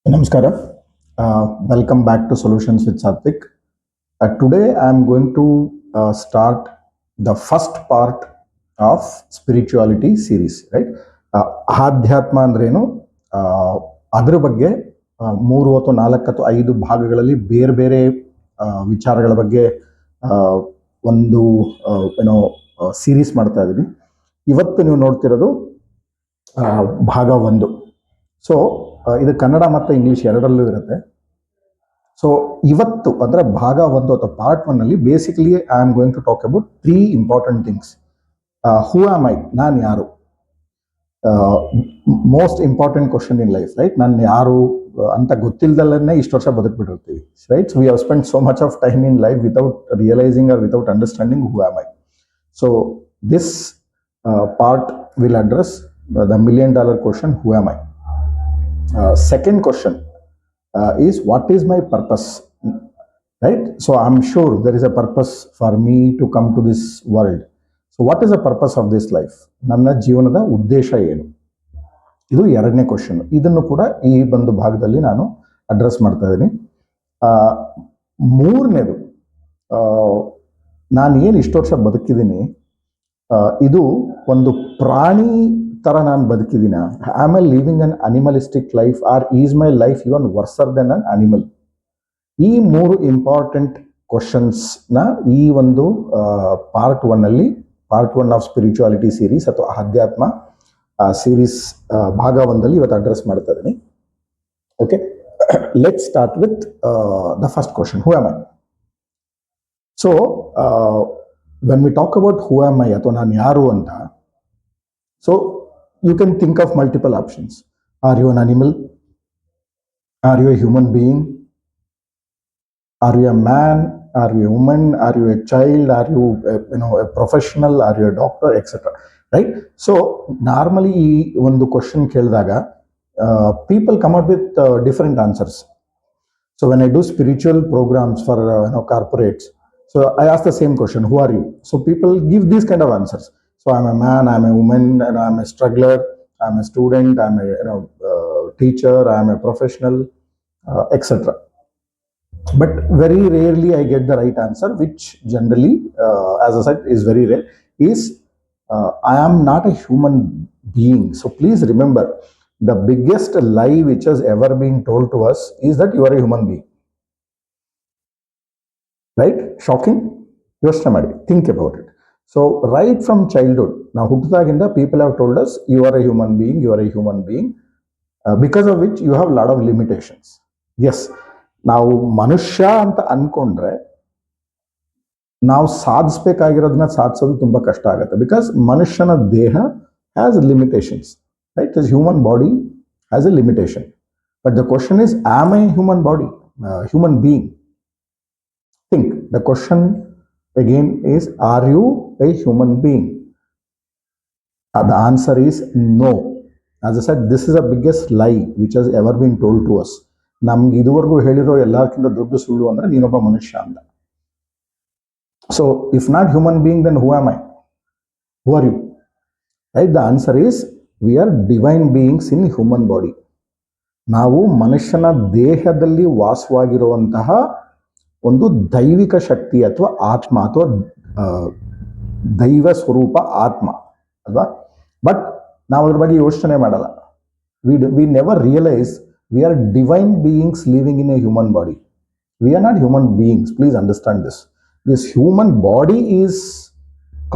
Namaskara. Welcome back to Solutions with Satvik. Today I am going to start the first part of spirituality series, right? ಆಧ್ಯಾತ್ಮ ಅಂದ್ರೇನು, ಅದ್ರ ಬಗ್ಗೆ 3 ಅಥವಾ 4 ಅಥವಾ 5 ಭಾಗಗಳಲ್ಲಿ ಬೇರೆ ಬೇರೆ ವಿಚಾರಗಳ ಬಗ್ಗೆ ಆ, ಒಂದು ಏನೋ ಸೀರೀಸ್ ಮಾಡ್ತಾ ಇದ್ದೀನಿ. ಇವತ್ತು ನೀವು ನೋಡ್ತಿರೋದು ಭಾಗ 1. ಸೊ ಇದು ಕನ್ನಡ ಮತ್ತು ಇಂಗ್ಲಿಷ್ ಎರಡರಲ್ಲೂ ಇರುತ್ತೆ. ಸೊ ಇವತ್ತು ಅಂದರೆ ಭಾಗ 1 ಅಥವಾ ಪಾರ್ಟ್ 1 ಅಲ್ಲಿ basically I am going to talk about 3 important things. Who am I, ನಾನು ಯಾರು, most important question in life, right? ನಾನು ಯಾರು ಅಂತ ಗೊತ್ತಿಲ್ಲದಲ್ಲೇ ಇಷ್ಟು ವರ್ಷ ಬದುಕ್ಬಿಟ್ಟಿರ್ತೀವಿ, right? We have spend so much of time in life without realising or without understanding who am I. So this part will address the $1,000,000 question, who am I? Second question is, what is my purpose, right? So I'm sure there is a purpose for me to come to this world. So what is the purpose of this life? ನನ್ನ ಜೀವನದ ಉದ್ದೇಶ ಏನು? ಇದು ಎರಡನೇ question. ಇದನ್ನು ಕೂಡ ಈ ಒಂದು ಭಾಗದಲ್ಲಿ ನಾನು ಅಡ್ರೆಸ್ ಮಾಡ್ತಾ ಇದ್ದೀನಿ. ಮೂರನೇದು, ನಾನು ಏನು ಇಷ್ಟು ವರ್ಷ ಬದುಕಿದ್ದೀನಿ, ಇದು ಒಂದು ಪ್ರಾಣಿ ತರ ನಾನು ಬದುಕಿದ್ದೀನ? Am I living an animalistic life, or is my life even worser than an animal? ಈ 3 ಇಂಪಾರ್ಟೆಂಟ್ ಕ್ವಶನ್ಸ್ನ ಈ ಒಂದು ಪಾರ್ಟ್ 1 ಆಫ್ ಸ್ಪಿರಿಚುಯಾಲಿಟಿ ಸೀರೀಸ್ ಅಥವಾ ಆಧ್ಯಾತ್ಮ ಸೀರೀಸ್ ಭಾಗ 1 ಇವತ್ತು ಅಡ್ರೆಸ್ ಮಾಡ್ತಾ ಇದ್ದೀನಿ. Okay, let start with the first question, who am I? So when we talk about who am I ಅಥವಾ ನಾನು ಯಾರು ಅಂತ, so you can think of multiple options. Are you an animal? Are you a human being? Are you a man? Are you a woman? Are you a child? Are you a professional? Are you a doctor, etc.? Right? So normally ಈ ಒಂದು question ಕೇಳಿದಾಗ people come up with different answers. So when I do spiritual programs for corporates, so I ask the same question, who are you? So people give these kind of answers. So I'm a man, I'm a woman, and I'm a struggler, I'm a student, I'm a teacher, I'm a professional, etc. But very rarely I get the right answer, which generally, as I said, is very rare, is I am not a human being. So please remember, the biggest lie which has ever been told to us is that you are a human being. Right? Shocking? ಯೋಚನೆ ಮಾಡಿ, think about it. So right from childhood, now ಹುಟ್ಟಿದಾಗಿಂದ people have told us you are a human being, you are a human being, because of which you have a lot of limitations. Yes, ನಾವು ಮನುಷ್ಯ ಅಂತ ಅನ್ಕೊಂಡ್ರೆ ನಾವು ಸಾಧಿಸಬೇಕಾಗಿರೋದನ್ನ ಸಾಧಿಸೋದು ತುಂಬಾ ಕಷ್ಟ ಆಗುತ್ತೆ, because ಮನುಷ್ಯನ ದೇಹ has limitations, right? This human body has A limitation. But the question is, am I human body, human being? Think, the question again is, are you a human being? The answer is no. As I said, this is the biggest lie which has ever been told to us. ನಮ್ಗೆ ಇದುವರೆಗೂ ಹೇಳಿರೋ ಎಲ್ಲಕ್ಕಿಂತ ದೊಡ್ಡ ಸುಳ್ಳು ಅಂದ್ರೆ ನೀನೊಬ್ಬ ಮನುಷ್ಯ ಅಂತ. So if not human being, then who am I? Who are you? Right? The answer is, we are divine beings in human body. ನಾವು ಮನುಷ್ಯನ ದೇಹದಲ್ಲಿ ವಾಸವಾಗಿರುವಂತಹ ಒಂದು ದೈವಿಕ ಶಕ್ತಿ ಅಥವಾ ಆತ್ಮ ಅಥವಾ ದೈವ ಸ್ವರೂಪ ಆತ್ಮ ಅಲ್ವಾ? ಬಟ್ ನಾವು ಅದ್ರ ಬಗ್ಗೆ ಯೋಚನೆ ಮಾಡಲ್ಲ. We never realise we are divine beings living in a human body. We are not human beings, please understand this. This human body is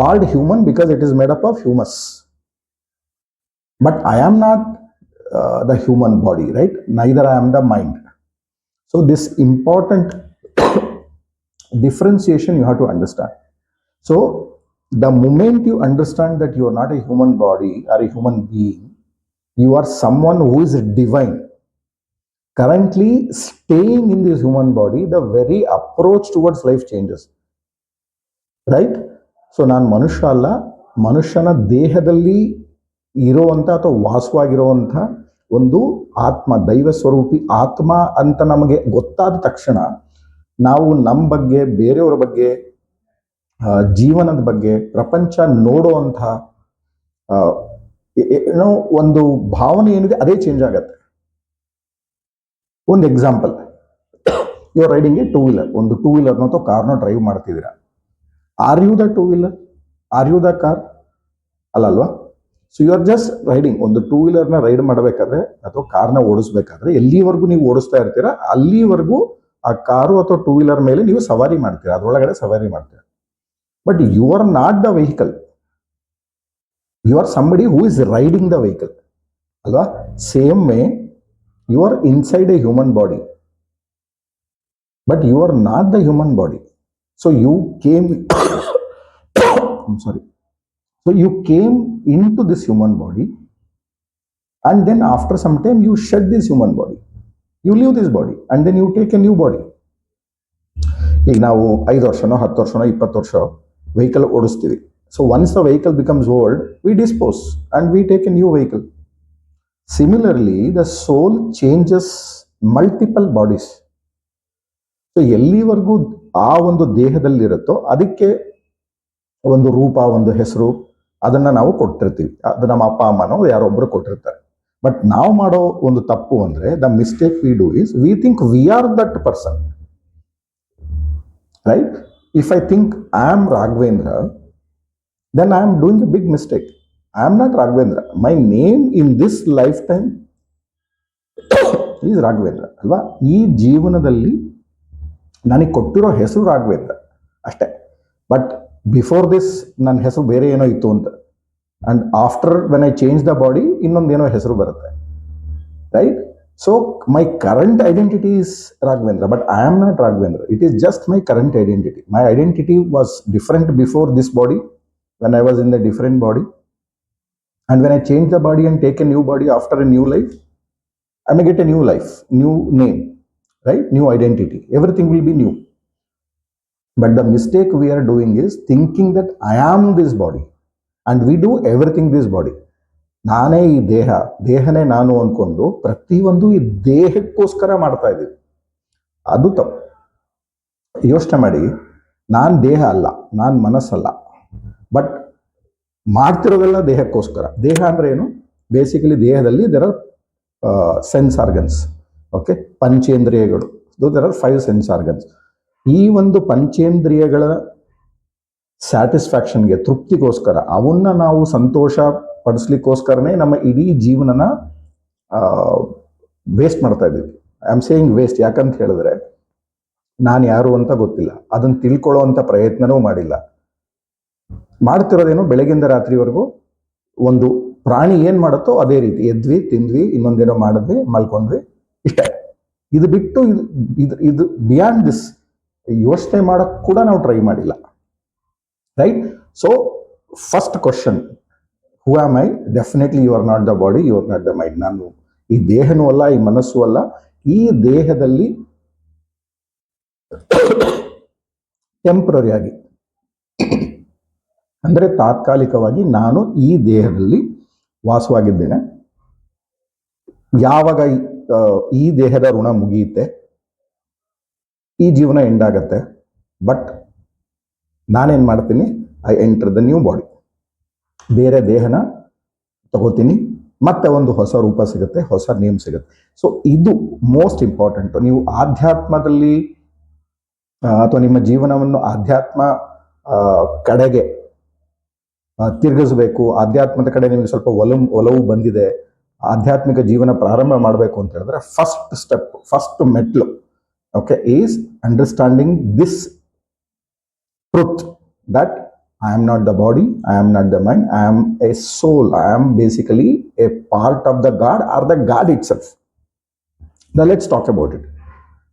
called human because it is made up of humus. But I am not the human body, right? Neither I am the mind. So this important differentiation you have to understand. So the moment you understand that you are not a human body or a human being, you are someone who is divine. Currently staying in this human body, the very approach towards life changes, right? So ನಾನು ಮನುಷ್ಯ ಅಲ್ಲ, ಮನುಷ್ಯನ ದೇಹದಲ್ಲಿ ಇರುವಂಥ ಅಥವಾ ವಾಸವಾಗಿರುವಂಥ ಒಂದು ಆತ್ಮ, ದೈವ ಸ್ವರೂಪಿ ಆತ್ಮ ಅಂತ ನಮಗೆ ಗೊತ್ತಾದ ತಕ್ಷಣ ನಾವು ನಮ್ಮ ಬಗ್ಗೆ, ಬೇರೆಯವರ ಬಗ್ಗೆ, ಜೀವನದ ಬಗ್ಗೆ, ಪ್ರಪಂಚ ನೋಡುವಂಥ ಏನೋ ಒಂದು ಭಾವನೆ ಏನಿದೆ ಅದೇ ಚೇಂಜ್ ಆಗತ್ತೆ. ಒಂದು example, you are riding a two wheeler, ಒಂದು ಟೂ ವೀಲರ್ನ ಅಥವಾ ಕಾರ್ನ ಡ್ರೈವ್ ಮಾಡ್ತಿದ್ದೀರಾ. Are you the two wheeler? Are you the car? ಅಲ್ಲಲ್ವಾ? So you are just riding. ಒಂದು ಟೂ ವೀಲರ್ನ ರೈಡ್ ಮಾಡಬೇಕಾದ್ರೆ ಅಥವಾ ಕಾರ್ನ ಓಡಿಸ್ಬೇಕಾದ್ರೆ ಎಲ್ಲಿವರೆಗೂ ನೀವು ಓಡಿಸ್ತಾ ಇರ್ತೀರಾ ಅಲ್ಲಿವರೆಗೂ ಆ ಕಾರು ಅಥವಾ ಟೂ ವೀಲರ್ ಮೇಲೆ ನೀವು ಸವಾರಿ ಮಾಡ್ತೀರಾ, ಅದರೊಳಗಡೆ ಸವಾರಿ ಮಾಡ್ತೀರಾ. But you are not the vehicle, you are somebody who is riding the vehicle ಅಲ್ವಾ? Same way you are inside a human body, but you are not the human body. So you came I'm sorry, so you came into this human body, and then after some time you shed this human body, you leave this body, and then you take a new body. ಈಗ ನಾವು 5 ವರ್ಷನೋ 10 ವರ್ಷನೋ 20 ವರ್ಷ vehicle ಓಡಿಸ್ತೀವಿ. So once the vehicle becomes old, we dispose and we take a new vehicle. Similarly, the soul changes multiple bodies. So ಎಲ್ಲಿವರೆಗೂ ಆ ಒಂದು ದೇಹದಲ್ಲಿರುತ್ತೋ ಅದಕ್ಕೆ ಒಂದು ರೂಪ, ಒಂದು ಹೆಸರು, ಅದನ್ನ ನಾವು ಕೊಟ್ಟಿರ್ತೀವಿ. ಅದು ನಮ್ಮ ಅಪ್ಪ ಅಮ್ಮನೋ ಯಾರೊಬ್ರು ಕೊಟ್ಟಿರ್ತಾರೆ. ಬಟ್ ನಾವು ಮಾಡೋ ಒಂದು ತಪ್ಪು ಅಂದ್ರೆ, the mistake we do is we think we are that person, right? If I think I am Raghavendra, then I am doing a big mistake. I am not Raghavendra. My name in this lifetime is Raghavendra ಅಲ್ವಾ? ಈ ಜೀವನದಲ್ಲಿ ನನಗೆ ಕೊಟ್ಟಿರೋ ಹೆಸರು ರಾಘವೇಂದ್ರ ಅಷ್ಟೇ. But before this ನನ್ನ ಹೆಸರು ಬೇರೆ ಏನೋ ಇತ್ತು ಅಂತ, and after when I change the body ಇನ್ನೊಂದೇನೋ ಹೆಸರು ಬರುತ್ತೆ, right? So my current identity is Raghavendra, but I am not Raghavendra. It is just my current identity. My identity was different before this body, when I was in the different body, and when I change the body and take a new body after a new life, I may get a new life, new name, right? New identity. Everything will be new. But the mistake we are doing is thinking that I am this body, and we do everything this body. ನಾನೇ ಈ ದೇಹನೇ ನಾನು ಅನ್ಕೊಂಡು ಪ್ರತಿಯೊಂದು ಈ ದೇಹಕ್ಕೋಸ್ಕರ ಮಾಡ್ತಾ ಇದ್ದೀವಿ. ಅದು ತಪ್ಪು. ಯೋಚನೆ ಮಾಡಿ, ನಾನು ದೇಹ ಅಲ್ಲ, ನಾನು ಮನಸ್ಸಲ್ಲ, ಬಟ್ ಮಾಡ್ತಿರೋದೆಲ್ಲ ದೇಹಕ್ಕೋಸ್ಕರ. ದೇಹ ಅಂದ್ರೆ ಏನು? ಬೇಸಿಕಲಿ ದೇಹದಲ್ಲಿ there are sense organs, okay, ಪಂಚೇಂದ್ರಿಯಗಳು. There are 5 sense organs. ಈ ಒಂದು ಪಂಚೇಂದ್ರಿಯಗಳ ಸ್ಯಾಟಿಸ್ಫ್ಯಾಕ್ಷನ್ಗೆ, ತೃಪ್ತಿಗೋಸ್ಕರ, ಅವನ್ನ ನಾವು ಸಂತೋಷ ಪಡಿಸ್ಲಿಕ್ಕೋಸ್ಕರನೇ ನಮ್ಮ ಇಡೀ ಜೀವನನ ವೇಸ್ಟ್ ಮಾಡ್ತಾ ಇದ್ದೀವಿ. ಐ ಆಮ್ ಸೇಯಿಂಗ್ ವೇಸ್ಟ್ ಯಾಕಂತ ಹೇಳಿದ್ರೆ, ನಾನು ಯಾರು ಅಂತ ಗೊತ್ತಿಲ್ಲ, ಅದನ್ನು ತಿಳ್ಕೊಳ್ಳೋ ಅಂತ ಪ್ರಯತ್ನನೂ ಮಾಡಿಲ್ಲ. ಮಾಡ್ತಿರೋದೇನೋ ಬೆಳಗಿಂದ ರಾತ್ರಿವರೆಗೂ ಒಂದು ಪ್ರಾಣಿ ಏನ್ ಮಾಡುತ್ತೋ ಅದೇ ರೀತಿ ಎದ್ವಿ, ತಿಂದ್ವಿ, ಇನ್ನೊಂದೇನೋ ಮಾಡಿದ್ವಿ, ಮಲ್ಕೊಂಡ್ವಿ, ಇಷ್ಟೇ. ಇದು ಬಿಟ್ಟು ಇದು ಬಿಯಾಂಡ್ ದಿಸ್ ಯೋಚನೆ ಮಾಡಕ್ ಕೂಡ ನಾವು ಟ್ರೈ ಮಾಡಿಲ್ಲ, right? So first question, who am I? Definitely you are not the body, you are not the mind. ನಾನು ಈ ದೇಹನೂ ಅಲ್ಲ, ಈ ಮನಸ್ಸು ಅಲ್ಲ. ಈ ದೇಹದಲ್ಲಿ ಟೆಂಪ್ರರಿ ಆಗಿ ಅಂದರೆ ತಾತ್ಕಾಲಿಕವಾಗಿ ನಾನು ಈ ದೇಹದಲ್ಲಿ ವಾಸವಾಗಿದ್ದೇನೆ. ಯಾವಾಗ ಈ ದೇಹದ ಋಣ ಮುಗಿಯುತ್ತೆ, ಈ ಜೀವನ ಎಂಡ್ ಆಗತ್ತೆ. ಬಟ್ ನಾನೇನ್ ಮಾಡ್ತೀನಿ? I enter the new body. ಬೇರೆ ದೇಹನ ತಗೋತೀನಿ, ಮತ್ತೆ ಒಂದು ಹೊಸ ರೂಪ ಸಿಗುತ್ತೆ, ಹೊಸ ನೇಮ್ ಸಿಗುತ್ತೆ. ಸೊ ಇದು ಮೋಸ್ಟ್ ಇಂಪಾರ್ಟೆಂಟ್. ನೀವು ಆಧ್ಯಾತ್ಮದಲ್ಲಿ ಅಥವಾ ನಿಮ್ಮ ಜೀವನವನ್ನು ಆಧ್ಯಾತ್ಮ ಕಡೆಗೆ ತಿರುಗಿಸ್ಬೇಕು, ಆಧ್ಯಾತ್ಮದ ಕಡೆ ನಿಮಗೆ ಸ್ವಲ್ಪ ಒಲವು ಬಂದಿದೆ, ಆಧ್ಯಾತ್ಮಿಕ ಜೀವನ ಪ್ರಾರಂಭ ಮಾಡಬೇಕು ಅಂತ ಹೇಳಿದ್ರೆ ಫಸ್ಟ್ ಸ್ಟೆಪ್, ಫಸ್ಟ್ ಮೆಟ್ಲು, okay, is understanding this truth that I am not the body, I am not the mind, I am a soul, I am basically a part of the God or the God itself. Now let's talk about it.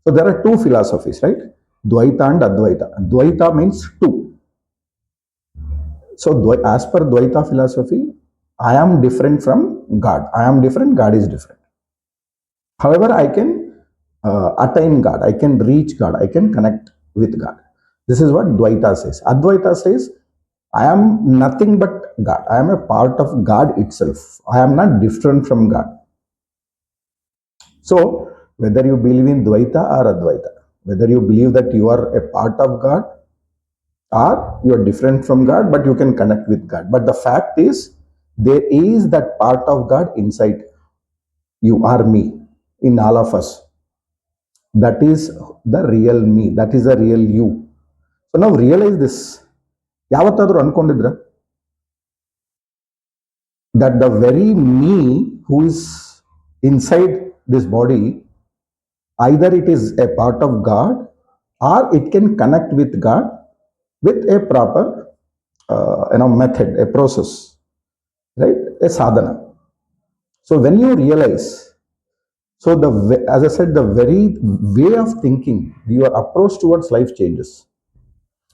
So there are two philosophies, right? Dvaita and Advaita. Dvaita means two. So as per Dvaita philosophy, I am different from God. I am different, God is different. However, I can attain God, I can reach God, I can connect with God. This is what Dvaita says. Advaita says, I am nothing but God. I am a part of God itself. I am not different from God. So, whether you believe in Dvaita or Advaita, whether you believe that you are a part of God or you are different from God, but you can connect with God. But the fact is, there is that part of God inside you or me, in all of us. That is the real me, that is the real you. So now realize this. ಯಾವತ್ತಾದ್ರೂ ಅನ್ಕೊಂಡಿದ್ರ that the very me who is inside this body, either it is a part of God or it can connect with God with a proper method, a process, right, a sadhana. So when you realize, so as I said, the very way of thinking, your approach towards life changes.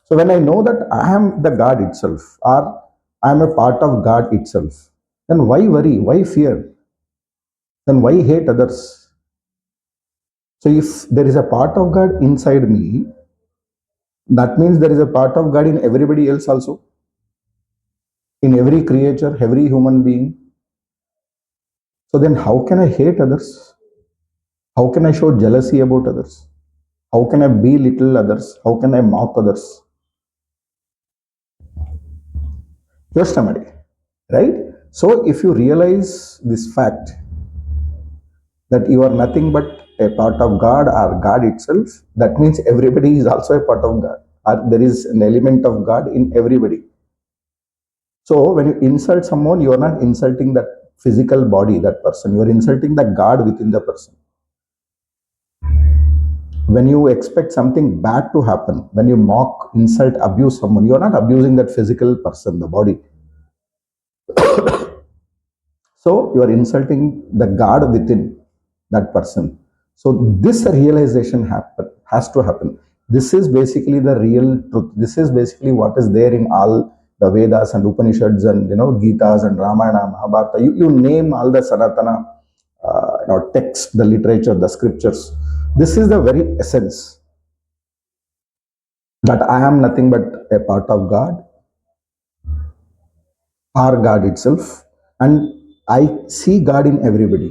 So when I know that I am the God itself, or I am a part of God itself, then why worry, why fear, then why hate others? So if there is a part of God inside me, that means there is a part of God in everybody else also, in every creature, every human being. So then how can I hate others? How can I show jealousy about others? How can I belittle others? How can I mock others? ಯೋಚನೆ ಮಾಡಿ, right? So if you realize this fact that you are nothing but a part of God or God itself, that means everybody is also a part of God, or there is an element of God in everybody. So when you insult someone, you are not insulting that physical body, that person, you are insulting the God within the person. When you expect something bad to happen, when you mock, insult, abuse someone, you are not abusing that physical person, the body. So you are insulting the God within that person. So this realization has to happen. This is basically the real truth. This is basically what is there in all the Vedas and Upanishads and Gitas and Ramayana, Mahabharata. You name all the Sanatana text, the literature, the scriptures. This is the very essence, that I am nothing but a part of God, or God itself, and I see God in everybody.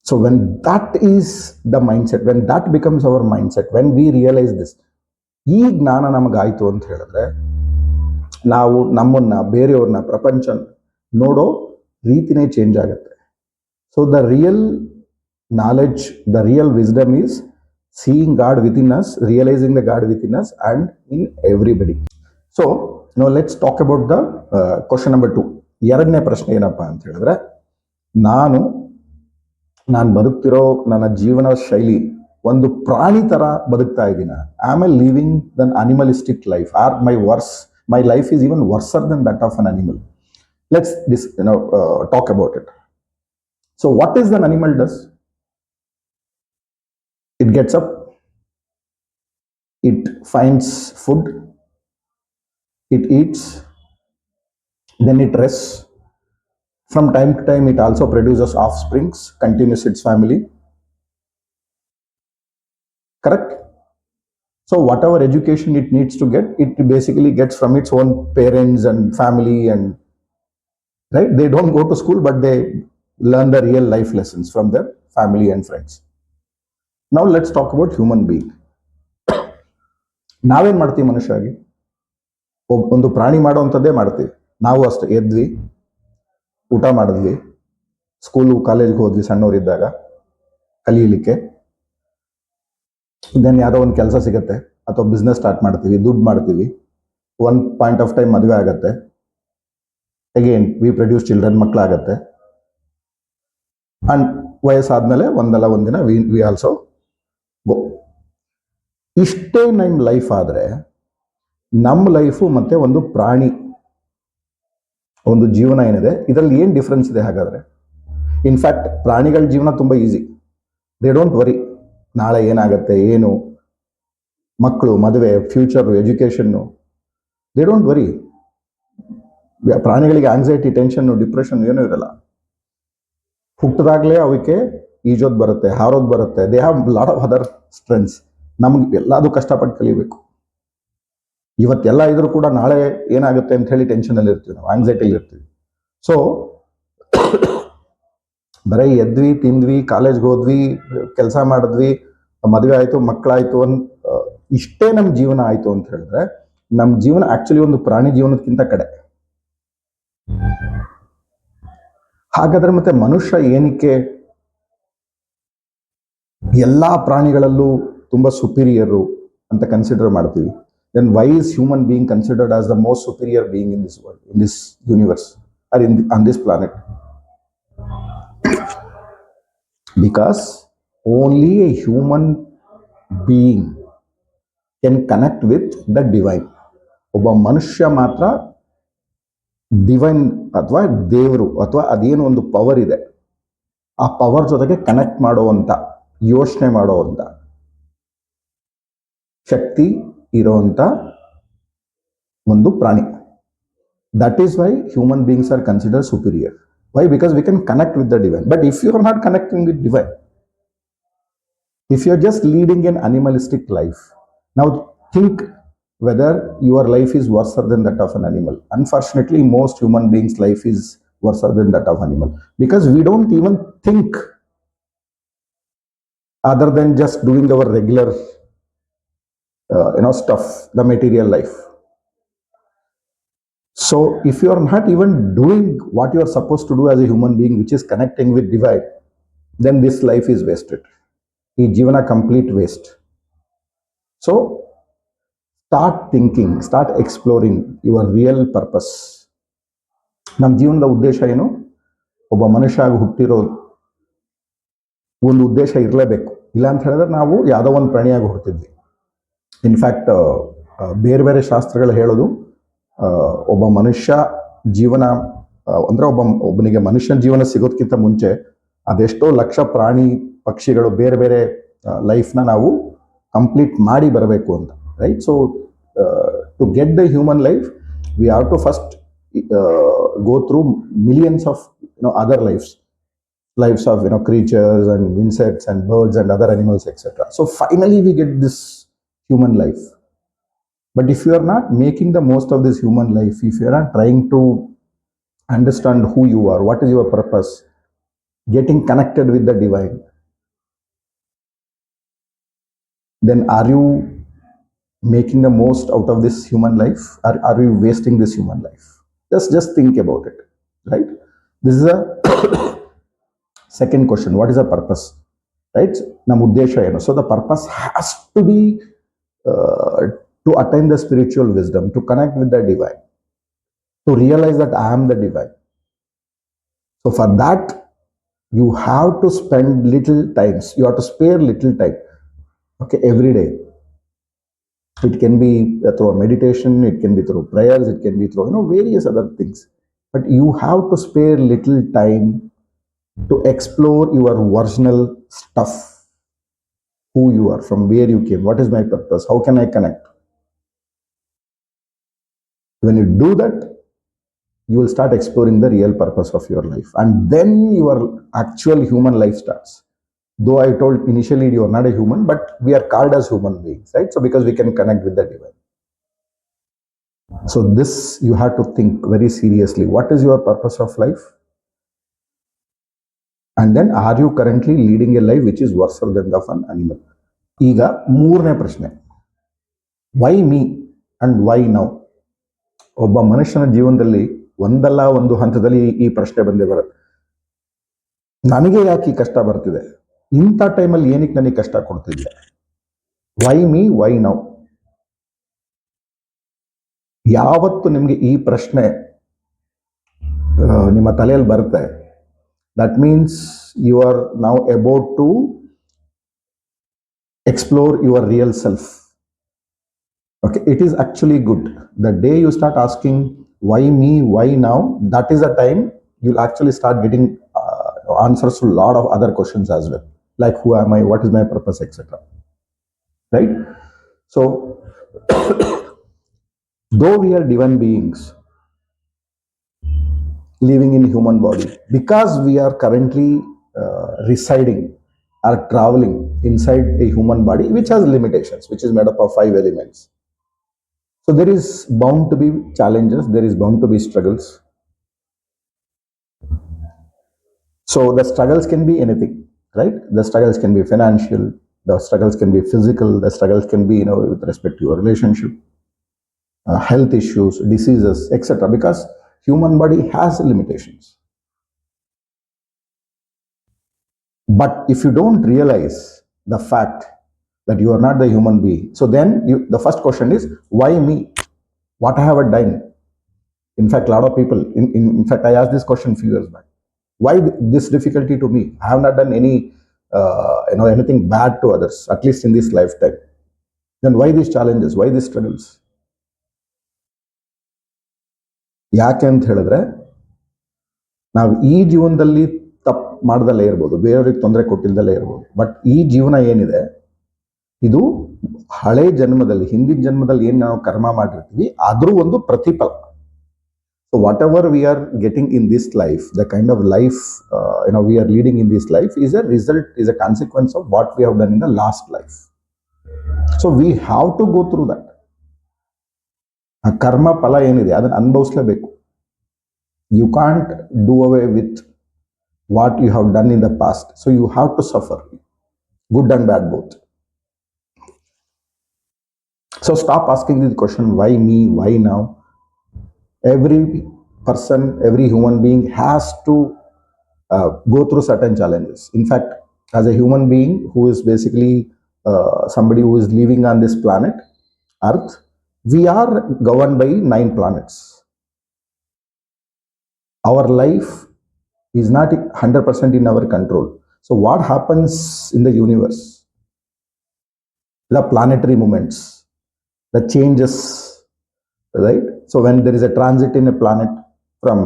So when that is the mindset, when that becomes our mindset, when we realize this, ಈ ಜ್ಞಾನ ನಮಗಾಯ್ತು ಅಂತ ಹೇಳಿದ್ರೆ ನಾವು ನಮ್ಮನ್ನ, ಬೇರೆಯವ್ರನ್ನ, ಪ್ರಪಂಚ ನೋಡೋ ರೀತಿನೇ ಚೇಂಜ್ ಆಗುತ್ತೆ. So the real knowledge, the real wisdom is seeing God within us, realizing the God within us and in everybody. So now let's talk about the question number 2. ಎರಡನೇ ಪ್ರಶ್ನೆ ಏನಪ್ಪಾ ಅಂತ ಹೇಳಿದ್ರೆ, ನಾನು ಬದುಕ್ತಿರೋ ನನ್ನ ಜೀವನ ಶೈಲಿ ಒಂದು ಪ್ರಾಣಿ ತರ ಬದುಕ್ತಾ ಇದ್ದೀನ? Am I living than animalistic life, or my life is even worser than that of an animal? Let's talk about it. So what is an animal does? It gets up, it finds food, it eats, then it rests. From time to time, it also produces offsprings, continues its family. Correct? So whatever education it needs to get, it basically gets from its own parents and family, and right, they don't go to school, but they learn the real life lessons from their family and friends. Now let's talk about human being. ನಾವೇನ್ ಮಾಡ್ತೀವಿ ಮನುಷ್ಯರಾಗಿ? ಒಂದು ಪ್ರಾಣಿ ಮಾಡುವಂಥದ್ದೇ ಮಾಡ್ತೀವಿ. ನಾವು ಅಷ್ಟೇ, ಎದ್ವಿ, ಊಟ ಮಾಡಿದ್ವಿ, ಸ್ಕೂಲು ಕಾಲೇಜ್ಗೆ ಹೋದ್ವಿ ಸಣ್ಣವರಿದ್ದಾಗ ಕಲೀಲಿಕ್ಕೆ, ದೆನ್ ಯಾವುದೋ ಒಂದು ಕೆಲಸ ಸಿಗುತ್ತೆ ಅಥವಾ ಬಿಸ್ನೆಸ್ ಸ್ಟಾರ್ಟ್ ಮಾಡ್ತೀವಿ, ದುಡ್ಡು ಮಾಡ್ತೀವಿ, ಒನ್ ಪಾಯಿಂಟ್ ಆಫ್ ಟೈಮ್ ಮದುವೆ ಆಗತ್ತೆ, ಅಗೇನ್ ವಿ ಪ್ರೊಡ್ಯೂಸ್ ಚಿಲ್ಡ್ರನ್, ಮಕ್ಕಳಾಗತ್ತೆ, ಅಂಡ್ ವಯಸ್ಸಾದ್ಮೇಲೆ ಒಂದಲ್ಲ ಒಂದಿನ ವಿ ಆಲ್ಸೋ ಗೋ. ಇಷ್ಟೇ ನಮ್ಮ ಲೈಫ್ ಆದ್ರೆ, ನಮ್ಮ ಲೈಫು ಮತ್ತೆ ಒಂದು ಪ್ರಾಣಿ ಒಂದು ಜೀವನ ಏನಿದೆ, ಇದರಲ್ಲಿ ಏನು ಡಿಫ್ರೆನ್ಸ್ ಇದೆ ಹಾಗಾದ್ರೆ? ಇನ್ಫ್ಯಾಕ್ಟ್ ಪ್ರಾಣಿಗಳ ಜೀವನ ತುಂಬಾ ಈಸಿ. ದೇ ಡೋಂಟ್ ವರಿ, ನಾಳೆ ಏನಾಗತ್ತೆ, ಏನು, ಮಕ್ಕಳು, ಮದುವೆ, future, education, they don't worry. ಪ್ರಾಣಿಗಳಿಗೆ ಆಂಗ್ಸೈಟಿ, ಟೆನ್ಷನ್, ಡಿಪ್ರೆಷನ್ ಏನೂ ಇರಲ್ಲ. ಹುಟ್ಟದಾಗ್ಲೇ ಅವಕ್ಕೆ ಈಜೋದು ಬರುತ್ತೆ, ಹಾರೋದು ಬರುತ್ತೆ, they have lot of other strengths. ನಮ್ಗೆ ಎಲ್ಲದೂ ಕಷ್ಟಪಟ್ಟು ಕಲಿಬೇಕು. ಇವತ್ತೆಲ್ಲ ಇದ್ರೂ ಕೂಡ ನಾಳೆ ಏನಾಗುತ್ತೆ ಅಂತ ಹೇಳಿ ಟೆನ್ಷನ್ ಅಲ್ಲಿ ಇರ್ತೀವಿ, ನಾವು ಆಂಗ್ಸೈಟಿಲಿ ಇರ್ತೀವಿ. ಸೊ ಬರೀ ಎದ್ವಿ, ತಿಂದ್ವಿ, ಕಾಲೇಜ್ಗೆ ಹೋದ್ವಿ, ಕೆಲಸ ಮಾಡಿದ್ವಿ, ಮದುವೆ ಆಯ್ತು, ಮಕ್ಕಳಾಯ್ತು, ಇಷ್ಟೇ ನಮ್ಮ ಜೀವನ ಆಯ್ತು ಅಂತ ಹೇಳಿದ್ರೆ, ನಮ್ಮ ಜೀವನ ಆಕ್ಚುಲಿ ಒಂದು ಪ್ರಾಣಿ ಜೀವನಕ್ಕಿಂತ ಕಡೆ. ಹಾಗಾದ್ರೆ ಮತ್ತೆ ಮನುಷ್ಯ ಏನಕ್ಕೆ ಎಲ್ಲ ಪ್ರಾಣಿಗಳಲ್ಲೂ ತುಂಬ ಸುಪೀರಿಯರು ಅಂತ ಕನ್ಸಿಡರ್ ಮಾಡ್ತೀವಿ, then why is human being considered as the most superior being in this world, in this universe, or on this planet? Because only a human being can connect with the divine. ಒಬ್ಬ ಮನುಷ್ಯ ಮಾತ್ರ divine ಅಥವಾ ದೇವರು ಅಥವಾ ಅದೇನೋ ಒಂದು power ಇದೆ, ಆ ಪವರ್ ಜೊತೆಗೆ ಕನೆಕ್ಟ್ ಮಾಡುವಂತ, ಯೋಚನೆ ಮಾಡುವಂತ ಶಕ್ತಿ ಇರುವಂತ ಒಂದು ಪ್ರಾಣಿ. That is why human beings are consider superior. Why? Because we can connect with the divine. But if you are not connecting with divine, if you are just leading an animalistic life, now think whether your life is worse than that of an animal. Unfortunately, most human beings' life is worse than that of animal, because we don't even think other than just doing our regular stuff, the material life. So if you are not even doing what you are supposed to do as a human being, which is connecting with divine, then this life is wasted. Ee jivana complete waste. So start thinking, start exploring your real purpose. ನಮ್ಮ ಜೀವನದ ಉದ್ದೇಶ ಏನು? ಒಬ್ಬ ಮನುಷ್ಯ ಆಗಿ ಹುಟ್ಟಿರೋ ಒಂದು ಉದ್ದೇಶ ಇರಲೇಬೇಕು. ಇಲ್ಲ ಅಂತ ಹೇಳಿದ್ರೆ ನಾವು ಯಾವುದೋ ಒಂದು ಪ್ರಾಣಿಯಾಗಿ ಹುಡ್ತಿದ್ವಿ. ಇನ್ಫ್ಯಾಕ್ಟ್ ಬೇರೆ ಬೇರೆ ಶಾಸ್ತ್ರಗಳು ಹೇಳೋದು, ಒಬ್ಬ ಮನುಷ್ಯ ಜೀವನ ಅಂದ್ರೆ ಒಬ್ಬನಿಗೆ ಮನುಷ್ಯನ ಜೀವನ ಸಿಗೋದಕ್ಕಿಂತ ಮುಂಚೆ ಅದೆಷ್ಟೋ ಲಕ್ಷ ಪ್ರಾಣಿ ಪಕ್ಷಿಗಳು ಬೇರೆ ಬೇರೆ ಲೈಫ್ನ ನಾವು ಕಂಪ್ಲೀಟ್ ಮಾಡಿ ಬರಬೇಕು ಅಂತ, right? So to get the human life we have to first go through millions of other lives of creatures and insects and birds and other animals, etc. So finally we get this human life. But if you are not making the most of this human life, if you are not trying to understand who you are, what is your purpose, getting connected with the divine, then are you making the most out of this human life, or are you wasting this human life? Just think about it, right? This is a second question. What is the purpose, right? Nam uddesha eno. So the purpose has to be to attain the spiritual wisdom, to connect with the divine, to realize that I am the divine. So for that you have to spend little times, you have to spare little time, okay, every day. It can be through meditation, it can be through prayers, it can be through various other things, but you have to spare little time to explore your original stuff, who you are, from where you came, what is my purpose, how can I connect. When you do that, you will start exploring the real purpose of your life, and then your actual human life starts. Though I told initially you are not a human, but we are called as human beings, right? So because we can connect with the divine. So this you have to think very seriously. What is your purpose of life? And then are you currently leading a life which is worse than that of an animal? Iga ಮೂರನೇ ಪ್ರಶ್ನೆ, why me and why now? ಒಬ್ಬ ಮನುಷ್ಯನ ಜೀವನದಲ್ಲಿ ಒಂದಲ್ಲ ಒಂದು ಹಂತದಲ್ಲಿ ಈ ಪ್ರಶ್ನೆ ಬಂದೇ ಬರುತ್ತೆ. ನನಗೆ ಯಾಕೆ ಈ ಕಷ್ಟ ಬರ್ತಿದೆ, ಇಂಥ ಟೈಮಲ್ಲಿ ಏನಕ್ಕೆ ನನಗೆ ಕಷ್ಟ ಕೊಡ್ತಿದ್ದೆ, ವೈ ಮೀ ವೈ ನೌ? ಯಾವತ್ತು ನಿಮಗೆ ಈ ಪ್ರಶ್ನೆ ನಿಮ್ಮ ತಲೆಯಲ್ಲಿ ಬರುತ್ತೆ, that means you are now about to explore your real self. Okay, it is actually good. The day you start asking why me, why now, that is the time you'll actually start getting answers to a lot of other questions as well, like who am I, what is my purpose, etc. Right? So though we are divine beings living in human body, because we are currently residing or traveling inside a human body which has limitations, which is made up of 5 elements. So there is bound to be challenges, there is bound to be struggles. So the struggles can be anything, right? The struggles can be financial, the struggles can be physical, the struggles can be with respect to your relationship, health issues, diseases, etc. Because human body has limitations. But if you don't realize the fact that you are not the human being. So then the first question is, why me? What I have done? In fact, a lot of people, in fact, I asked this question a few years back. Why this difficulty to me? I have not done anything bad to others, at least in this lifetime. Then why these challenges? Why these struggles? ಯಾಕೆ ಅಂತ ಹೇಳಿದ್ರೆ, ನಾವು ಈ ಜೀವನದಲ್ಲಿ ತಪ್ಪು ಮಾಡ್ದಲ್ಲೇ ಇರ್ಬೋದು, ಬೇರೆಯವ್ರಿಗೆ ತೊಂದರೆ ಕೊಟ್ಟಿಲ್ದಲ್ಲೇ ಇರ್ಬೋದು, ಬಟ್ ಈ ಜೀವನ ಏನಿದೆ ಇದು ಹಳೆ ಜನ್ಮದಲ್ಲಿ, ಹಿಂದಿನ ಜನ್ಮದಲ್ಲಿ ಏನು ನಾವು ಕರ್ಮ ಮಾಡಿರ್ತೀವಿ ಅದ್ರ ಒಂದು ಪ್ರತಿಫಲ. So whatever we are getting in this life, the kind of life we are leading in this life is a result, is a consequence of what we have done in the last life. So we have to go through that. ಆ ಕರ್ಮ ಫಲ ಏನಿದೆ ಅದನ್ನು ಅನುಭವಿಸಲೇಬೇಕು. You can't do away with what you have done in the past. So you have to suffer, good and bad both. So stop asking the question, why me, why now? Every person, every human being has to go through certain challenges. In fact, as a human being who is basically somebody who is living on this planet Earth, we are governed by 9 planets. Our life is not 100% in our control. So what happens in the universe? The planetary movements, the changes, right? So when there is a transit in a planet from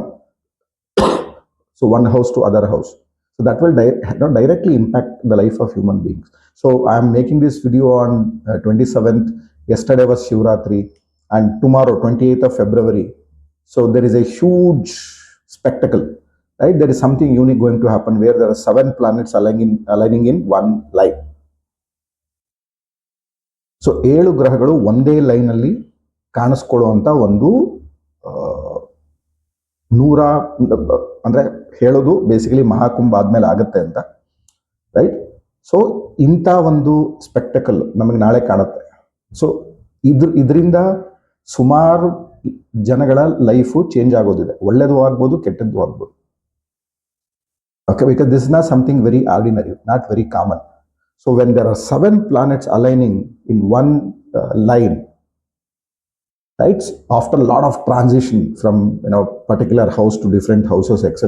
one house to other house, so that will directly impact the life of human beings. So I am making this video on 27th. Yesterday was Shivratri, and tomorrow 28th of February. So there is a huge spectacle, right? There is something unique going to happen where there are 7 planets aligning in one line. So 7 ಗ್ರಹಗಳು ಒಂದೇ line ಅಲ್ಲಿ ಕಾಣಿಸ್ಕೊಳ್ಳುವಂತ ಒಂದು ಅಂದ್ರೆ ಹೇಳೋದು basically Maha Kumbh ಆದ್ಮೇಲೆ ಆಗುತ್ತೆ ಅಂತ, right? So ಇಂಥ ಒಂದು ಸ್ಪೆಕ್ಟಕಲ್ ನಮಗೆ ನಾಳೆ ಕಾಣುತ್ತೆ. ಸೊ ಇದರಿಂದ ಸುಮಾರು ಜನಗಳ ಲೈಫು ಚೇಂಜ್ ಆಗೋದಿದೆ, ಒಳ್ಳೇದು ಆಗ್ಬೋದು, ಕೆಟ್ಟದ್ದು ಆಗ್ಬೋದು. Okay, because this is not something very ordinary, not very common. So when there are 7 planets aligning in one line, right, after a lot of transition from particular house to different houses, etc.,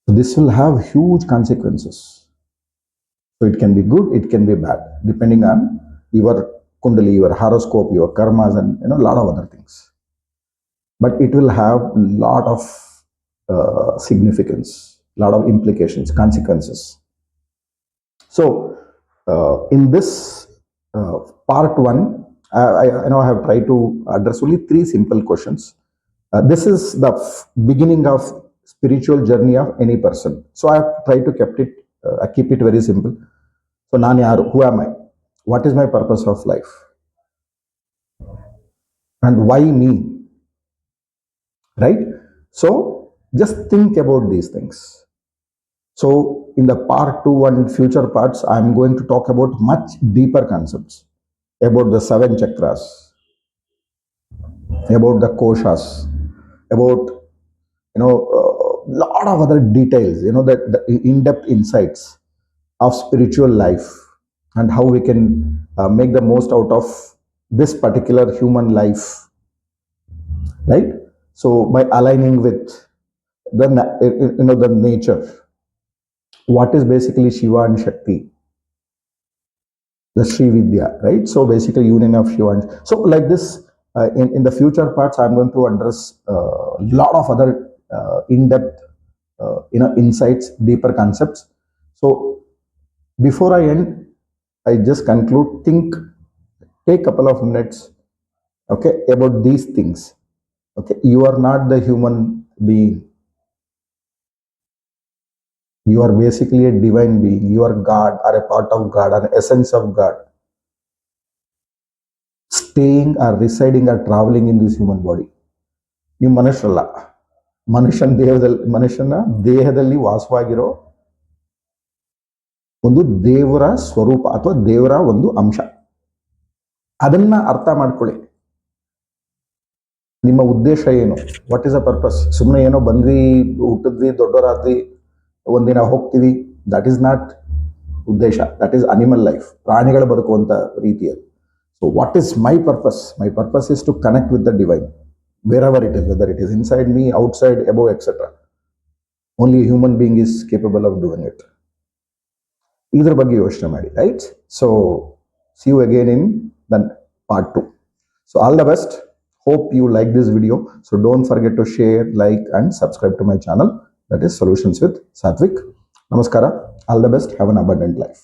so this will have huge consequences. So it can be good, it can be bad, depending on your kundali, your horoscope, your karmas, and a lot of other things. But it will have a lot of significance, a lot of implications, consequences. So in this part 1, I know I have tried to address only 3 simple questions. This is the beginning of spiritual journey of any person. So I have tried to keep it very simple. So naan yaru, who am I? What is my purpose of life? And why me? Right? So just think about these things. So in the part 2 and future parts, I am going to talk about much deeper concepts, about the 7 chakras, about the koshas, about lot of other details, the in-depth insights of spiritual life and how we can make the most out of this particular human life, right? So by aligning with the nature, what is basically Shiva and Shakti, the Sri Vidya, right? So basically union of Shiva and so like this in the future parts I'm going to address a lot of other in-depth insights, deeper concepts. So before I end, I just conclude, take a couple of minutes, okay, about these things. Okay, you are not the human being. You are basically a divine being. You are God, or a part of God, an essence of God, staying or residing or traveling in this human body. ನೀವು ಮನುಷ್ಯರಲ್ಲ, ಮನುಷ್ಯನ ದೇಹದಲ್ಲಿ ವಾಸವಾಗಿರೋ ಒಂದು ದೇವರ ಸ್ವರೂಪ ಅಥವಾ ದೇವರ ಒಂದು ಅಂಶ. ಅದನ್ನ ಅರ್ಥ ಮಾಡ್ಕೊಳ್ಳಿ. ನಿಮ್ಮ ಉದ್ದೇಶ ಏನು? What is a purpose? ಸುಮ್ಮನೆ ಏನೋ ಬಂದ್ವಿ, ಹುಟ್ಟಿದ್ವಿ, ದೊಡ್ಡವರಾದ್ವಿ, ಒಂದಿನ ಹೋಗ್ತೀವಿ, ದಟ್ ಈಸ್ ನಾಟ್ ಉದ್ದೇಶ, ದಟ್ ಈಸ್ ಅನಿಮಲ್ ಲೈಫ್, ಪ್ರಾಣಿಗಳು ಬದುಕುವಂಥ ರೀತಿಯಲ್ಲಿ. So what is my purpose? My purpose is to connect with the divine wherever it is, whether it is inside me, outside, above, etc. Only a human being is capable of doing it. ಇದ್ರ ಬಗ್ಗೆ ಯೋಚನೆ ಮಾಡಿ, right? So see you again in the part 2. So all the best. Hope you like this video. So don't forget to share, like and subscribe to my channel, that is Solutions with Satvik. Namaskara. All the best. Have an abundant life.